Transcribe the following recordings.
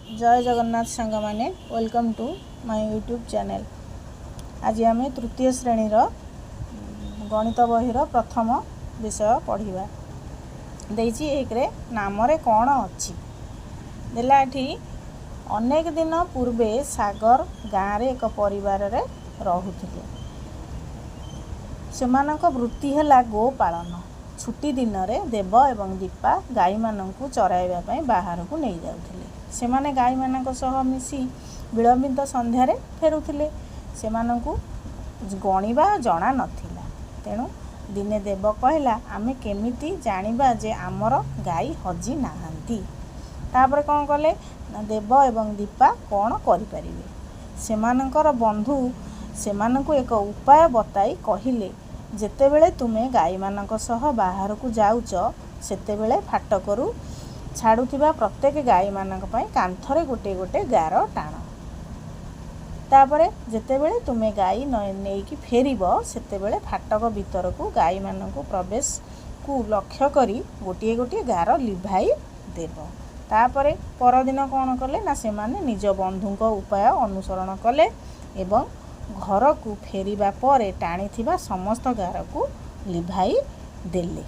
जय जगन्नाथ सांग माने welcome to my YouTube channel. आज आम तृतीय श्रेणी गणित बहीर प्रथम विषय पढ़ा देछि। एक रे नाम रे कौन अच्छी देला एठी। अनेक दिन पूर्वे सागर गाँव रे एक परिवार रे रहुथिले। सेमानक वृत्ति है गो पालन। छुट्टी दिन में देव एवं दीपा गाई मानू चराइबा बाहर को नहीं जाउथिले। सेमाने गाई मानक सह मिसी विलंबित संध्यारे फेरुथिले। सेमानकु गणिबा जना नथिला। तेणु दिने देव कहला आमे केमिति जानिबा जे आमर गाई हजी नाहांती। तापर कौन कले देव एवं दीपा कौन करिपारिबे। सेमानकर बंधु सेमानकु एक उपाय बताई कहिले जेतेबेले तुमे गाई मानक सह बाहर को जाउच सेतेबेले फाटकरू छाड़ुथिबा प्रत्येक गाई मानक पई कांथरे गोटे गोटे गार टाण। तापरे जेतेबेले तुमे गाई नेकी फेरिबो सेतेबेले फाटक भीतर को गाई मानक प्रवेश को लक्ष्य करी गोटे गोटे गार लिभाई देव। तापरे परदिन कौन कले ना सेमाने निज बंधुक उपाय अनुसरण कले एवं घर को फेरिबा परे टाणी थिबा समस्त गार को लिभाई देले।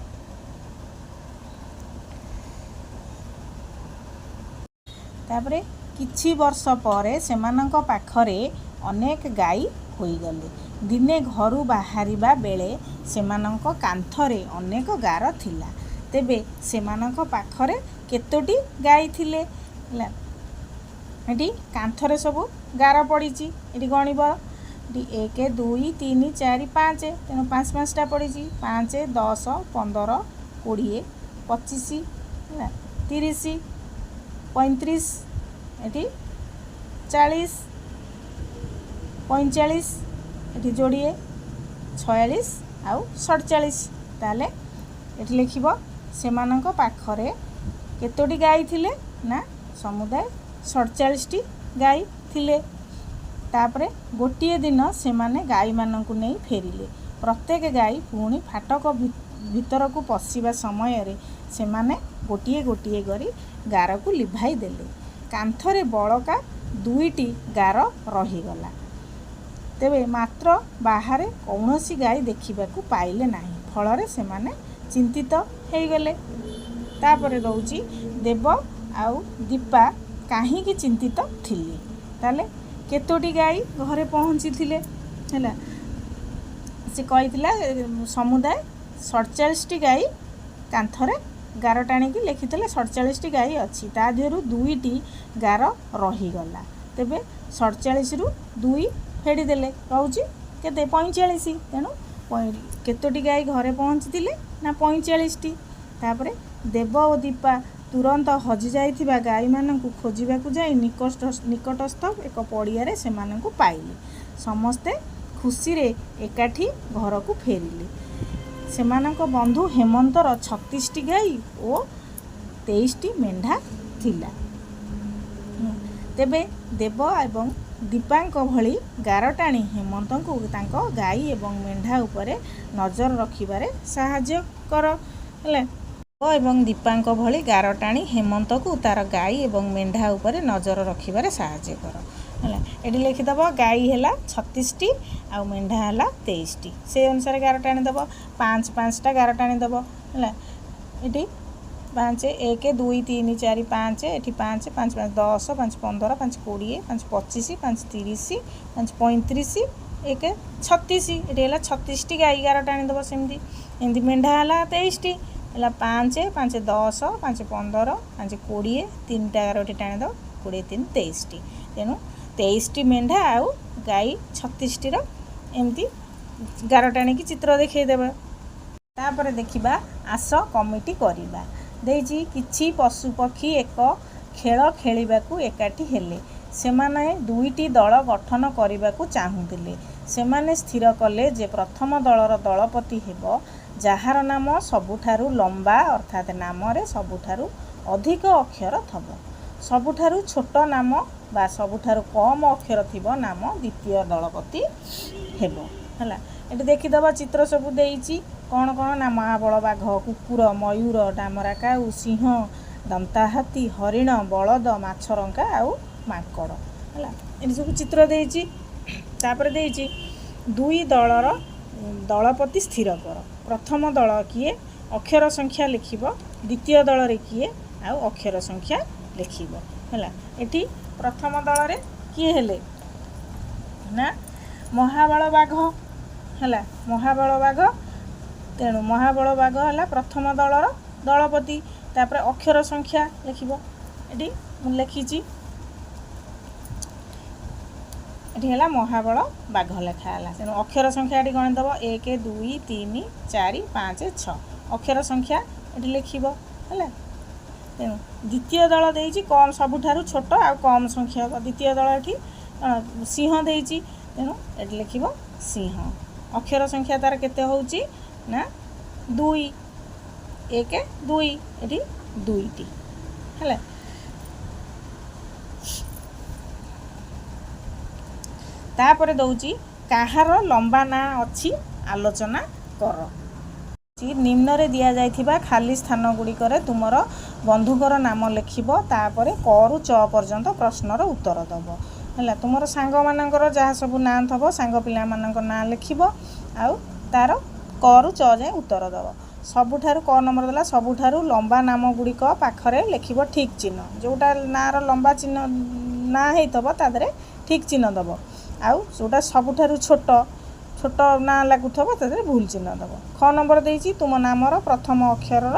तापरे किछि वर्ष परे सेमानक पाखरे अनेक गाई होई गले। दिने घरु बाहरिबा बेले सेमानक कांथरे अनेक गार थिला। तेबे सेमानक पाखरे केतोटी गाई थिले एटी कांथरे सबु गार पड़ीची। एटी गणिब 1 2 3 4 5 तेणु 5 5टा पड़ी। 5 10 15 20 25 30 35 एटी 40 45 एटी जोड़िए 46 आउ 47। ताले एटी लिखिबो सेमानक पाखरे केतोटी गाई थिले ना समुदाय 47टी गाई थिले। तापरे गोटे दिन सेमाने गाई मानकु नहीं फेरिले। प्रत्येक गाई पुणी फाटक भीतर को पशिबा समय रे सेमाने गोटे गोटे करी गार को लिभाई देले। कांथरे बड़का 2टी गार रहीगला। तेबे मात्र बाहर कौनसी गाई देखिबाकू पाइले नाही। फलरे सेमाने चिंतित हो गले। तापरे रहउची देव आउ दीपा काहींकी चिंतित थिले। ताले केतोटी गाई घरे पहुँची थिले हैला। से कहिथिला समुदाय 47टी गाई कांथरे गार टाणिकी लिखिथिले 47टी गाई अच्छी। ता देहरु 2टी गार रहीगला। तेबे 47 रु 2 फेड़ी देले रहउची केते 45। तेणु केतोटी गाई घरे पहुँची थिले ना 45टी। तापरे देव और दीपा तुरंत हजि जाइथिबा गाई मानकु खोजिबाकू जाई निकटस्थ एक पड़ियारे सेमानकु पाइले। समस्ते खुशी रे एकाठी घर को फेरिले। सेमानक बंधु हेमंतर 36टी गाई और 23टी मेंढा थिला। तेबे देव एवं दीपांक भली गार टाणी हेमंतंकु तांको गाई एवं मेंढा उपरे नजर रखिबारे साहाय्य कर हैला। एवं दीपांक भली गार टाणी हेमंत को तार गाई एवं मेंढा उपरे नजर रखिबारे साहाय्य कर हैला। एटी लिखिदब गाई हैला 36टी आ मेंढा हैला 23टी। से अनुसार गार टाणी दब 5 5टा गार टाणी दब हैला। एटी 5 1 2 3 4 5 एटी 5 5 5 10 5 15 5 20 5 25 5 30 5 35 1 36 एटी हैला 36टी गाई गार टाणी दब। सेमती एमती मेंढा हैला 23टी हैला 5 5 10 5 15 5 20 3टा गार टाणी दब 20 3 23टी। तेणु 23टी मेंढा आउ गाई 36टी एमती गार टाणिकी चित्र देखैदेबा। तापर देखिबा आस कमिटी करिबा देछि। किछि पशु पक्षी एक खेल खेलिबाकू एकाठी हेले। सेमाने 2टी दल गठन करिबाकू चाहुथिले। सेमाने स्थिर कले जे प्रथम दलर दलपति हेबो जार नाम सबुठारु लंबा अर्थात नाम रे सबुठारु अधिक अक्षर थबो। सबुठारु छोट नाम बा सबुठारु कम अक्षर थिबो नाम द्वितीय दलपति हेबो हैला। एटी देखिदबा चित्र सबु देइची कौन कौन ना महाबल बाघ कुकुर मयूर डामरा काऊ सिंह दंताहाती हरिण बलद माछरंका आउ माकड़ है ये सब चित्र देइछि तापर देइछि दुई दलर दलपति स्थिर कर प्रथम दल किए अक्षर संख्या लिखिब द्वितीय दल रे किए आउ अक्षर संख्या लिखिब है एठी प्रथम दल रे किए हेले ना महाबल बाघ है महाबल बाघ तेणु महाबल बाघ है प्रथम दलर दलपति तापर अक्षर संख्या लिखिब एटी मु लिखिछि एटी है महाबल बाघ लेखा है तेणु अक्षर संख्या ये गणिदेव 1 2 3 4 5 6 अक्षर संख्या ये लिखिब है तेणु द्वितीय दल देइछि कम सबुठारु छोट आ कम संख्यक द्वितीय दल एठी सिंह देइछि तेणु ये लिखिब सिंह अक्षर संख्या तार केते होउछि ना 2 1 2 एठी 2टी है तापर दउछि काहार लंबा ना अछि आलोचना कर निम्न रे दिया जाइथिबा खाली स्थान गुड़िकर तुमर बंधुकर नाम लिखिब तापर करू च पर्यंत प्रश्नर उत्तर दब है तुमर सांग मानकर जहाँ सब ना थब सांग पिला मानकर ना लिखिब आउ तार करू च जाए उत्तर दब सबुठारु क नंबर देला सबुठारु लंबा नाम गुड़िक पाखरे लिखिब ठीक चिन्ह जोटा नार लंबा चिन्ह ना हेतब तादरे ठीक चिन्ह दब आउ जोटा सबुठारु छोट छोट ना लागुथब तादरे भूल चिन्ह दब ख नंबर देइछि तुम नामर प्रथम अक्षरर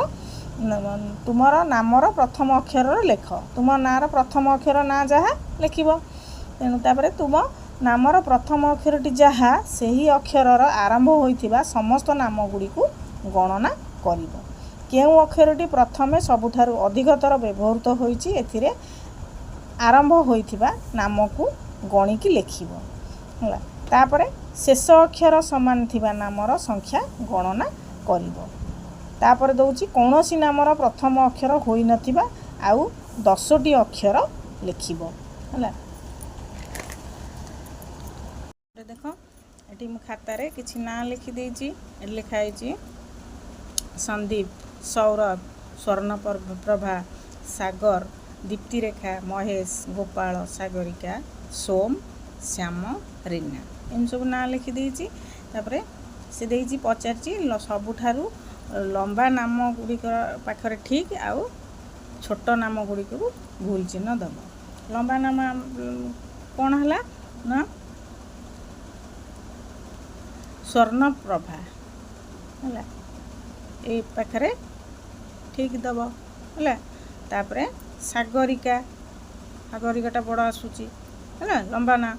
तुमर नामर प्रथम अक्षरर लेख तुम नार प्रथम अक्षर ना जहाँ लिखिब तेणु तापर तुम नामर प्रथम अक्षरटी जहाँ सही अक्षरर आरंभ होइथिबा समस्त नाम गुड़िकु गणना करिब केउ अक्षरटी प्रथमे सबुठारु अधिकतर व्यवहृत होइछि एथिरे आरंभ होइथिबा नामकु गणिकी लिखिब होला तापर शेष अक्षर समान थिबा नामर संख्या गणना करिब तापर दउछि कोनोसी नामर प्रथम अक्षर होई नथिबा आउ 10टी अक्षर लिखिब होला देख एटी मु खाता रे किछि ना लिखि देइछि एटी लिखाइ छि संदीप सौरभ स्वर्णप्रभा सागर दीप्तिरेखा महेश गोपाल सागरिका सोम श्याम रीना इन सब ना लिखि देइछि तापरे से देइछि पचारछि सबुठारु लंबा नाम गुड़िक पाखरे ठीक आउ छोट नाम गुड़िक भूल चिन्ह दब लंबा नाम कौन है ना स्वर्णप्रभा है ये पाखरे ठीक दब है तापरे सागरिका सागरिकाटा बड़ आसूची है लंबा ना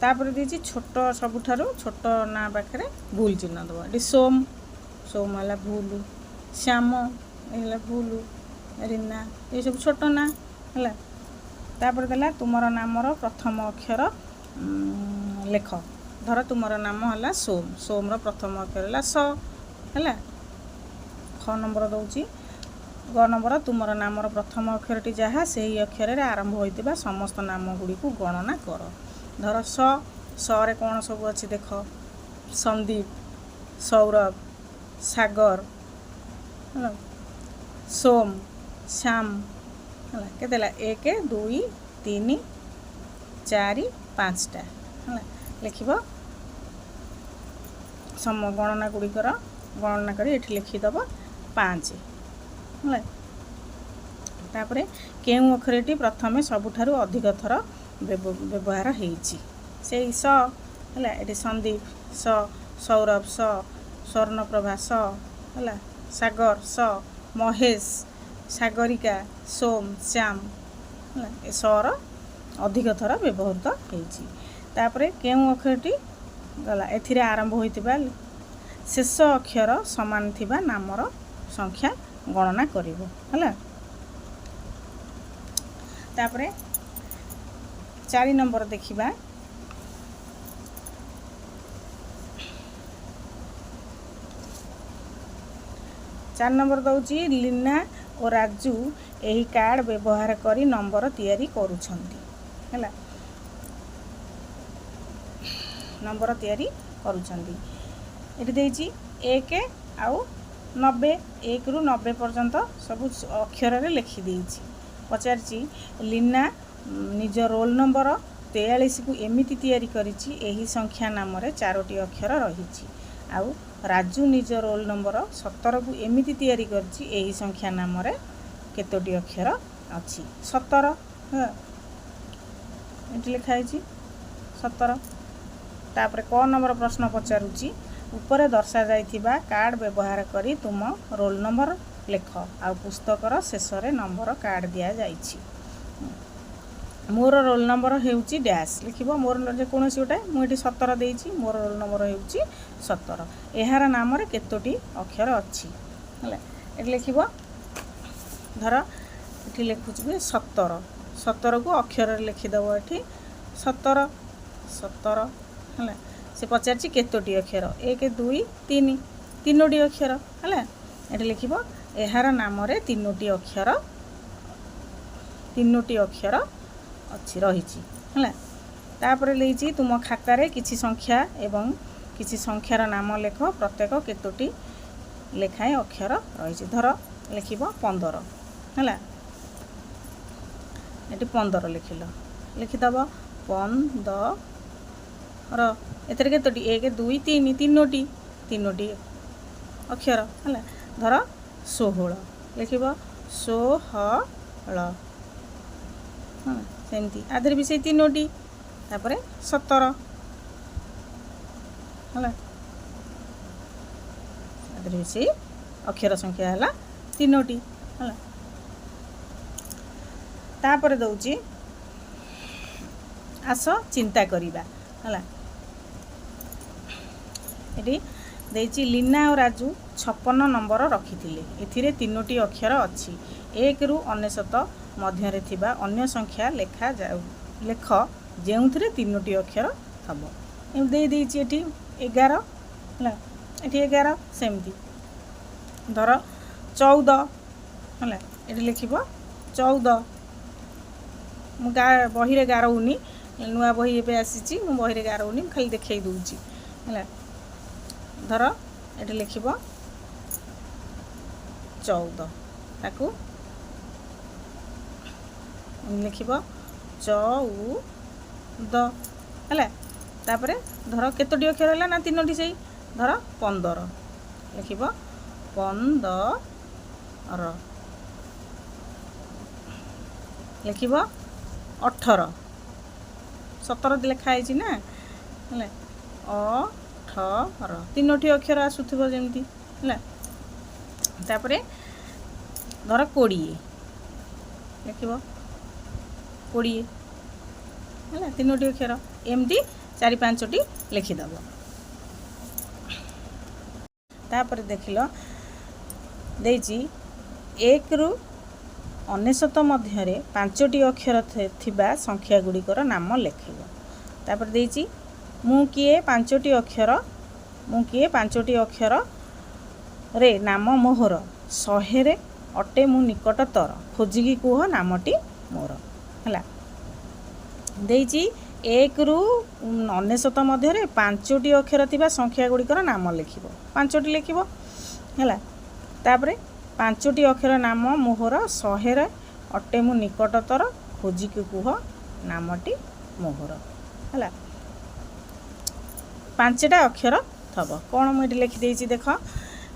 तापर दीजिए छोट सबुठारु छोट ना पाखरे भूल चिन्ह दब ये सोम सोम है भूल श्याम है भूल रीना ये सब छोट ना है तापर देला तुमर नामर प्रथम अक्षर लेख धर तुमर नाम है सोम सोम रो प्रथम अक्षर है स है ख नंबर दउछि ग नंबर तुमर नामर प्रथम अक्षरटी जहाँ से ही अक्षर आरंभ होइतिबा समस्त नाम गुड़ी को गणना कर धर स रे कौन सब अच्छी देख संदीप सौरभ सागर सोम श्याम है केतेला 1 2 3 4 5टा है लिखिब सम गणना गुड़िकर गणना कर ये लिखिदब 5 है तापर केउ अक्षरटी प्रथमे सबुठारु अधिक थर व्यवहार होइछि से स है ये संदीप स सौरभ स स्वर्णप्रभा स है सागर स महेश सागरिका सोम श्याम है सर अधिक थर व्यवहृत होइछि तापर केउ अक्षरटी गला एथिरे आरंभ होइतिबा शेष अक्षर समान थिबा नामर संख्या गणना करिवो हला तापर 4 नंबर देखिबा 4 नंबर दउची लीना और राजू एही कार्ड व्यवहार करी नंबर तैयारी करूछंती हला नंबर तैयारी करूछंती एटी देइची 1 आउ 90 1 ରୁ 90 पर्यंत सब अक्षर रे लिखि देइछि। पचारछि लीना निज रोल नंबर 43 को एमिति तैयारी करिछि एही संख्या नाम रे 4टी अक्षर रहिछि। आउ राजू निज रोल नंबर 17 को एमिति तैयारी करिछि एही संख्या नाम रे केतोटी अक्षर अछि 17 एटी लिखा है 17। तापर क नंबर प्रश्न पचारुची ऊपर दर्शा जाइथिबा कार्ड व्यवहार करी तुम रोल नंबर लेख आ पुस्तकर शेष रे नंबर कार्ड दिया जाइछि। मोर रोल नंबर हेउची डैश लिखिबो मोर जे कोनोसी गोटे मुठी 17 देइछि मोर रोल नंबर हेउची 17 एहार नाम रे केतोटी अक्षर अछि हला एटी लिखिबो धर एटी लिखुछि 17 17 को अक्षर रे लिखि दबो एठी 17 17 हला से पचारछि केतोटी अक्षर 1 2 3 तीनोटी अक्षर हला एठी लिखिबो एहार नाम रे तीनोटी अक्षर अच्छी रहिछि हला तापर लेछि तुम खाता रे किछि संख्या एवं किछि संख्यार नाम लेख प्रत्येक केतोटी लेखाए अक्षर रहिछि धर लिखिबो 15 हला एटी 15 लिखिलो लिखिदबो 15 एथरे केतोटी 1 2 3 तीनोटी अक्षर हला धर 16 लिखिबो 16 हाँ सेमती आधर भी से तीनोटी तापरे 17 हला आधर भी से अक्षर संख्या हला तीनोटी हला तापरे दउची आस चिंता करिबा हला एटी देइची लीना और राजू 56 नंबर रखिथिले एथिरे तीनोटी अक्षर अछि 1 ରୁ 99 मध्य रे थिबा अन्य संख्या लेखा जाउ लेख जेउथरे तीनोटी अक्षर थबो एम दे देइची एठी 11 हला एठी 11 सेमती धर 14 हला एठी लिखिबो 14 मु बही रे गारउनी नुआ बही एबे आसीची मु बही रे गारउनी खाली देखै दउची हला धर एठी लिखिबो 14 ताकू लिखिबो 14 हला तापरे धर केतोटी अक्षर हला ना तीनोटी सही धर 15 लिखिबो 15 लिखिबो 18 17 लिखा है ना हला 18 तीनोटी अक्षर आसुथिबो जेमती हला तापरे धर 20 लिखिबो 20 हला तीनोटी अक्षर एमती 4-5टी लिखिदबो तापरे देखिलो देइची 1 ରୁ 99 मध्य रे 5टी अक्षर थिबा संख्या गुड़िकर नाम लिखिबो तापर देइची मु किए 5टी अक्षर रे नाम मोहर 100 रे अटे मु निकटतर खोजिकी कुह नामटी मोर हला देइची 1 ରୁ 99 मध्य रे 5टी अक्षर थिबा संख्या गुड़िकर नाम लिखिबो 5टी लिखिबो हला तापरे 5टी अक्षर नाम मोहर 100 रे अटे मु निकटतर खोजिकी कुह नामटी मोहर हला 5टा अक्षर थबो कोन मु एठी लिखि देइची देख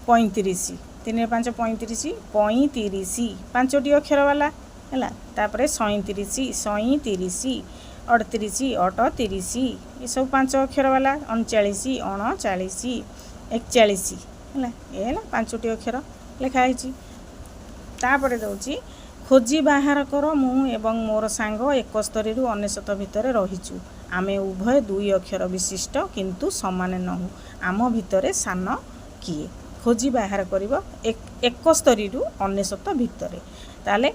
35 3 5 35 35 5टी अक्षर वाला हला तापरे 37 38 38 ये सब 5 अक्षर वाला 39 39 41 हला ए हला 5टी अक्षर लिखा है तापरे दउची खोजी बाहर कर मु एवं मोर सांग 71 ରୁ 99 भितर रहिचु आमे उभय 2 अक्षर विशिष्ट किंतु समान नहु आम भितर सान किए खोजी बाहर करिवो 71 ରୁ 99 भितर ताले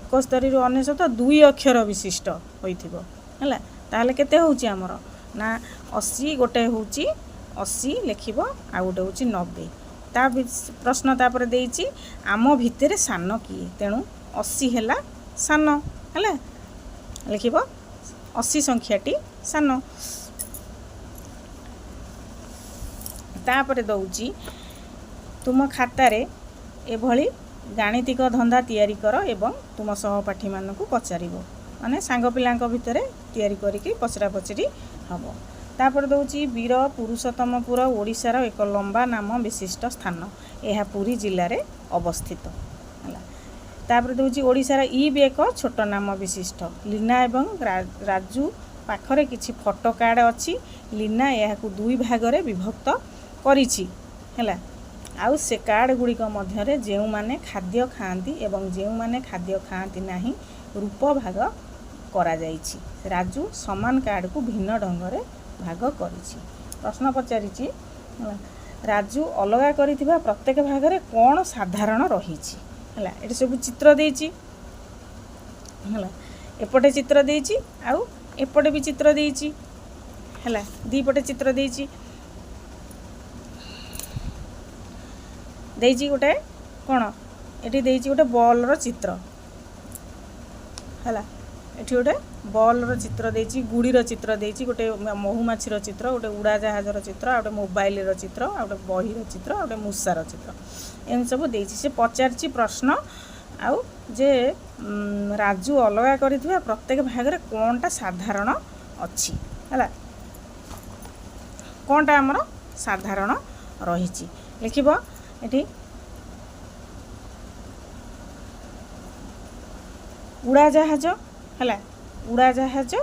71 ରୁ 99 2 अक्षर विशिष्ट होइथिबो हला ताले केते होउची हमर ना 80 गोटे होउची 80 लिखिबो आ गोटे होउची 90 ता प्रश्न तापर देइची आम भितर सान किए तेणु 80 हैला सान हैला लिखिबो 80 संख्याटी सान तापर दउची तुम खातार एभली गाणितिक धंदा तैयारी कर एवं तुम सहपाठी मानक पचार माने सांग पिलांक भितर तैयारी करिकी पचरा पचरी हम। तापर दौची वीर पुरुषोत्तमपुर ओडिशार एक लंबा नाम विशिष्ट स्थान, यह पुरी जिले में अवस्थित है। तापर दौची ओडिशार ई भी एक छोट नाम विशिष्ट। लीना एवं राजू पाखरे किछि फोटो कार्ड अच्छी। लीना यह दुई भागरे विभक्त करिछि हैला। आउ से कार्ड गुड़िक मध्य जो माने खाद्य खाती एवं जो माने खाद्य खाती नहीं रूप भाग करा जाइछि। राजू समान कार्ड को भिन्न ढंग से भाग करिछि। प्रश्न पचारिछि राजू अलगा करिथिबा प्रत्येक भागरे कौन साधारण रहिछि हैला। एटी सब चित्र देइछि हैला। एपटे चित्र देइछि आउ एपटे भी चित्र देइछि हैला। दी पटे चित्र देइछि देइछि गोटे कौन एटी देइछि गोटे बॉल रो चित्र हैला। एठी गोटे बॉल रो चित्र देइछि, गुड़ी रो चित्र देइछि, गोटे महुमाछी रो चित्र, गोटे उड़ा जहाज रो चित्र, गोटे मोबाइल रो चित्र, गोटे बही रो चित्र, गोटे मूषा रो चित्र, एम सब देइछि। से पचारछि प्रश्न आउ जे राजू अलगा करिथिबा प्रत्येक भागरे कोनटा साधारण अछि हैला। कोनटा हमर साधारण रहिछि लिखिबो एठी। उड़ा जहाज हैला, उड़ा जहाज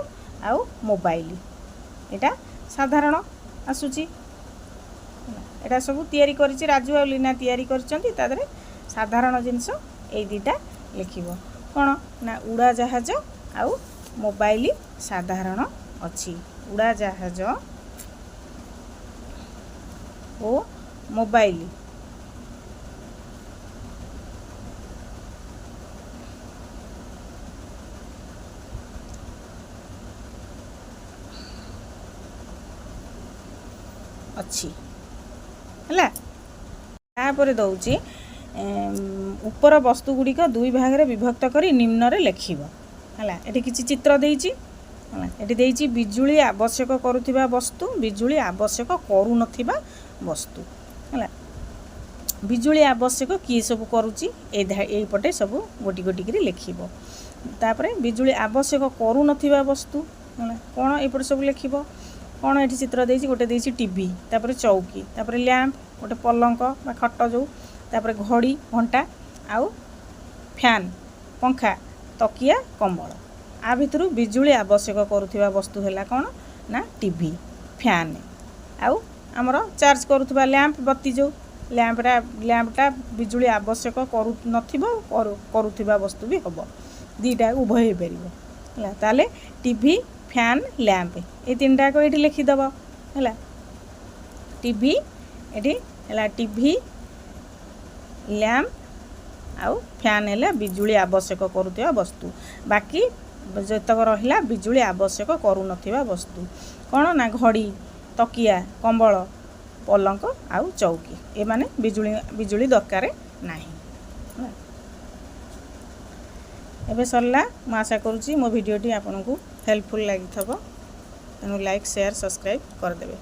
आउ मोबाइल एटा साधारण आसुची। एटा सब तैयारी करिछि राजू आ लीना तैयारी करिसंती। तादरे साधारण जिंस ए दुटा लिखिबो कोन ना उड़ा जहाज आउ मोबाइल साधारण अछि। उड़ा जहाज ओ मोबाइल अच्छी है। तापर दौची ऊपर वस्तु गुड़िक दुई भाग में विभक्त करी निम्न रे लिखिबो हैला। एठी किछि चित्र देइछि हैला। एठी देइछि बिजुली आवश्यक करुथिबा वस्तु, बिजुली आवश्यक करू नथिबा वस्तु हैला। बिजुली आवश्यक किए सब करूची एई पटे सब गोटी गोटी करी लिखिबो। तापर बिजुली आवश्यक करू नथिबा वस्तु हैला कोन एई पटे सब लिखिबो। कौन ये चित्र देइछि गोटे देइछि टीवी, तापर चौकी, तापर लैंप, गोटे पलंक बा खट जो, तापर घड़ी घंटा आउ फैन पंखा तकिया कंबल। आ भितरु बिजुली आवश्यक करुथिबा वस्तु हैला कौन ना टीवी फैन आउ हमर चार्ज करुथिबा लैंप बत्ती जो लैंपटा बिजुली आवश्यक करू नथिबो करुथिबा वस्तु भी हबो। दीटा उभय हे परिबो हैला। ताले टीवी फैन लैंप ये तीन टाक ये लिखिदेव है। टीवी ये है टीवी लैंप आउ फैन है बिजुली आवश्यक करुवा वस्तु। बाकी जतक रहा बिजुली आवश्यक करू नथिबा वस्तु कौन ना घड़ी तकिया कंबल पलंक आउ चौकी ए माने बिजुली दरकार नहीं। एबे सरला मु आशा करुँची मो भिडियोटी आपन को हेल्पफुल लगी थबो। तेणु लाइक शेयर सब्सक्राइब करदेवे।